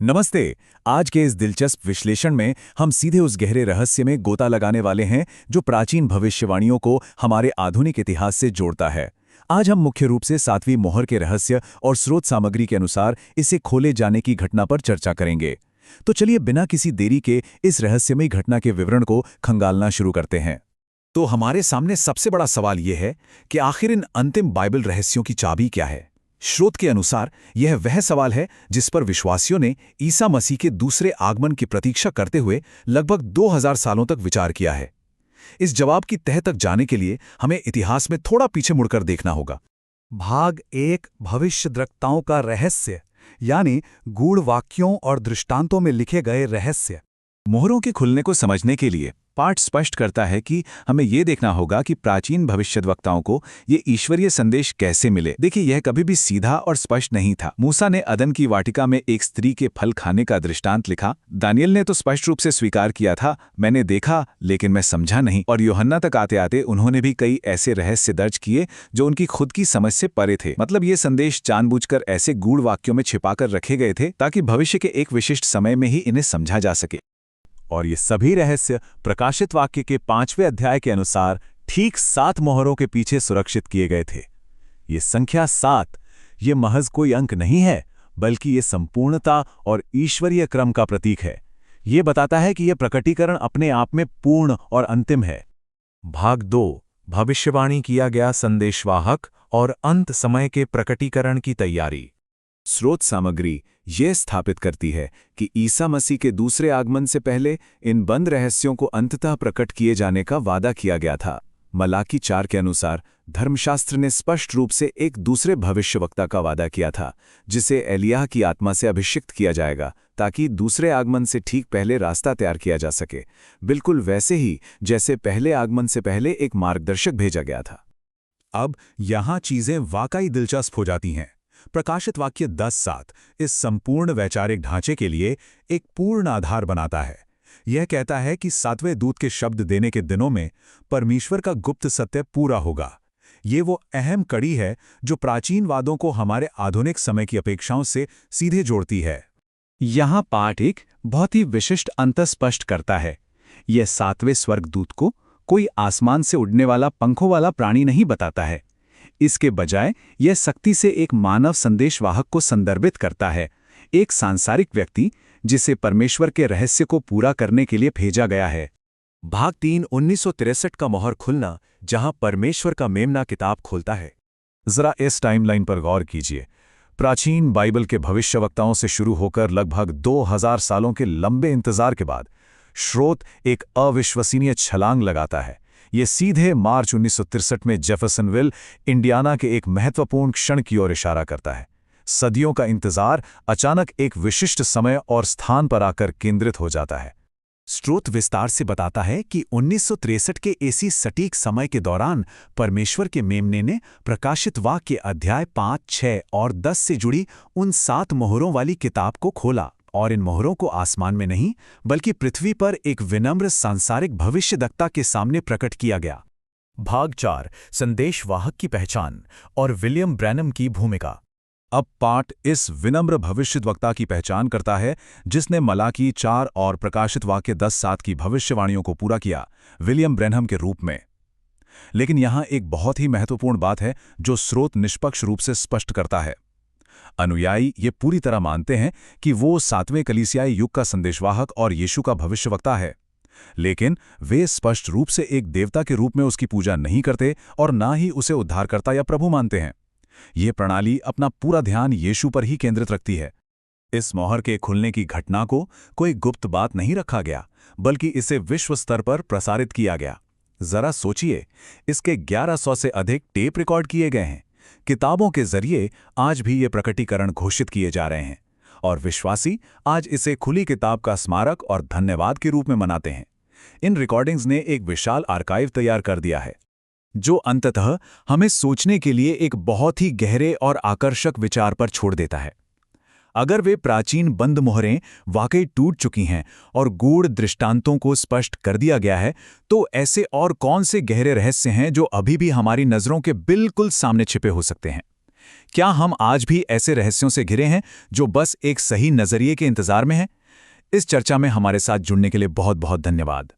नमस्ते। आज के इस दिलचस्प विश्लेषण में हम सीधे उस गहरे रहस्य में गोता लगाने वाले हैं जो प्राचीन भविष्यवाणियों को हमारे आधुनिक इतिहास से जोड़ता है। आज हम मुख्य रूप से सातवीं मोहर के रहस्य और स्रोत सामग्री के अनुसार इसे खोले जाने की घटना पर चर्चा करेंगे। तो चलिए बिना किसी देरी के इस रहस्यमयी घटना के विवरण को खंगालना शुरू करते हैं। तो हमारे सामने सबसे बड़ा सवाल यह है कि आखिर इन अंतिम बाइबल रहस्यों की चाबी क्या है। स्रोत के अनुसार यह वह सवाल है जिस पर विश्वासियों ने ईसा मसीह के दूसरे आगमन की प्रतीक्षा करते हुए लगभग 2000 सालों तक विचार किया है। इस जवाब की तह तक जाने के लिए हमें इतिहास में थोड़ा पीछे मुड़कर देखना होगा। भाग 1 भविष्यद्वक्ताओं का रहस्य, यानी गूढ़ वाक्यों और दृष्टांतों में लिखे गए रहस्य। मोहरों के खुलने को समझने के लिए पाठ स्पष्ट करता है कि हमें यह देखना होगा कि प्राचीन भविष्यद्वक्ताओं को ये ईश्वरीय संदेश कैसे मिले। देखिए, यह कभी भी सीधा और स्पष्ट नहीं था। मूसा ने अदन की वाटिका में एक स्त्री के फल खाने का दृष्टांत लिखा। दानियल ने तो स्पष्ट रूप से स्वीकार किया था, मैंने देखा लेकिन मैं समझा नहीं। और यूहन्ना तक आते आते उन्होंने भी कई ऐसे रहस्य दर्ज किए जो उनकी खुद की समझ से परे थे। मतलब ये संदेश जानबूझकर ऐसे गूढ़ वाक्यों में छिपाकर रखे गए थे ताकि भविष्य के एक विशिष्ट समय में ही इन्हें समझा जा सके। और ये सभी रहस्य प्रकाशित वाक्य के 5वें अध्याय के अनुसार ठीक 7 मोहरों के पीछे सुरक्षित किए गए थे। ये संख्या 7 ये महज कोई अंक नहीं है, बल्कि ये संपूर्णता और ईश्वरीय क्रम का प्रतीक है। ये बताता है कि यह प्रकटीकरण अपने आप में पूर्ण और अंतिम है। भाग 2 भविष्यवाणी किया गया संदेशवाहक और अंत समय के प्रकटीकरण की तैयारी। स्रोत सामग्री यह स्थापित करती है कि ईसा मसीह के दूसरे आगमन से पहले इन बंद रहस्यों को अंततः प्रकट किए जाने का वादा किया गया था। मलाकी 4 के अनुसार धर्मशास्त्र ने स्पष्ट रूप से एक दूसरे भविष्यवक्ता का वादा किया था, जिसे एलियाह की आत्मा से अभिषिक्त किया जाएगा ताकि दूसरे आगमन से ठीक पहले रास्ता तैयार किया जा सके, बिल्कुल वैसे ही जैसे पहले आगमन से पहले एक मार्गदर्शक भेजा गया था। अब यहां चीजें वाकई दिलचस्प हो जाती हैं। प्रकाशित वाक्य 10:7 इस संपूर्ण वैचारिक ढांचे के लिए एक पूर्ण आधार बनाता है। यह कहता है कि 7वें दूत के शब्द देने के दिनों में परमेश्वर का गुप्त सत्य पूरा होगा। ये वो अहम कड़ी है जो प्राचीन वादों को हमारे आधुनिक समय की अपेक्षाओं से सीधे जोड़ती है। यहां पाठ एक बहुत ही विशिष्ट अंतर स्पष्ट करता है। यह 7वें स्वर्गदूत को कोई आसमान से उड़ने वाला पंखों वाला प्राणी नहीं बताता है। इसके बजाय यह सख्ती से एक मानव संदेशवाहक को संदर्भित करता है, एक सांसारिक व्यक्ति जिसे परमेश्वर के रहस्य को पूरा करने के लिए भेजा गया है। भाग 3 1963 का मोहर खुलना, जहां परमेश्वर का मेमना किताब खोलता है। जरा इस टाइमलाइन पर गौर कीजिए। प्राचीन बाइबल के भविष्यवक्ताओं से शुरू होकर लगभग 2000 सालों के लंबे इंतजार के बाद स्रोत एक अविश्वसनीय छलांग लगाता है। ये सीधे मार्च 1963 में जेफरसनविल, इंडियाना के एक महत्वपूर्ण क्षण की ओर इशारा करता है। सदियों का इंतजार अचानक एक विशिष्ट समय और स्थान पर आकर केंद्रित हो जाता है। स्रोत विस्तार से बताता है कि 1963 के इसी सटीक समय के दौरान परमेश्वर के मेमने ने प्रकाशित वाक्य अध्याय 5, 6 और 10 से जुड़ी उन 7 मोहरों वाली किताब को खोला, और इन मोहरों को आसमान में नहीं बल्कि पृथ्वी पर एक विनम्र सांसारिक भविष्यद्वक्ता के सामने प्रकट किया गया। भाग 4 संदेशवाहक की पहचान और विलियम ब्रैनम की भूमिका। अब पाठ इस विनम्र भविष्यद्वक्ता की पहचान करता है जिसने मलाकी 4 और प्रकाशित वाक्य 10:7 की भविष्यवाणियों को पूरा किया, विलियम ब्रैनम के रूप में। लेकिन यहां एक बहुत ही महत्वपूर्ण बात है जो स्रोत निष्पक्ष रूप से स्पष्ट करता है। अनुयायी ये पूरी तरह मानते हैं कि वो 7वें कलीसियाई युग का संदेशवाहक और यीशु का भविष्यवक्ता है, लेकिन वे स्पष्ट रूप से एक देवता के रूप में उसकी पूजा नहीं करते और ना ही उसे उद्धारकर्ता या प्रभु मानते हैं। ये प्रणाली अपना पूरा ध्यान यीशु पर ही केंद्रित रखती है। इस मोहर के खुलने की घटना को कोई गुप्त बात नहीं रखा गया, बल्कि इसे विश्व स्तर पर प्रसारित किया गया। जरा सोचिए, इसके 1100 से अधिक टेप रिकॉर्ड किए गए हैं। किताबों के जरिए आज भी ये प्रकटीकरण घोषित किए जा रहे हैं, और विश्वासी आज इसे खुली किताब का स्मारक और धन्यवाद के रूप में मनाते हैं। इन रिकॉर्डिंग्स ने एक विशाल आर्काइव तैयार कर दिया है, जो अंततः हमें सोचने के लिए एक बहुत ही गहरे और आकर्षक विचार पर छोड़ देता है। अगर वे प्राचीन बंद मोहरें वाकई टूट चुकी हैं और गूढ़ दृष्टांतों को स्पष्ट कर दिया गया है, तो ऐसे और कौन से गहरे रहस्य हैं जो अभी भी हमारी नज़रों के बिल्कुल सामने छिपे हो सकते हैं। क्या हम आज भी ऐसे रहस्यों से घिरे हैं जो बस एक सही नजरिए के इंतजार में हैं? इस चर्चा में हमारे साथ जुड़ने के लिए बहुत बहुत धन्यवाद।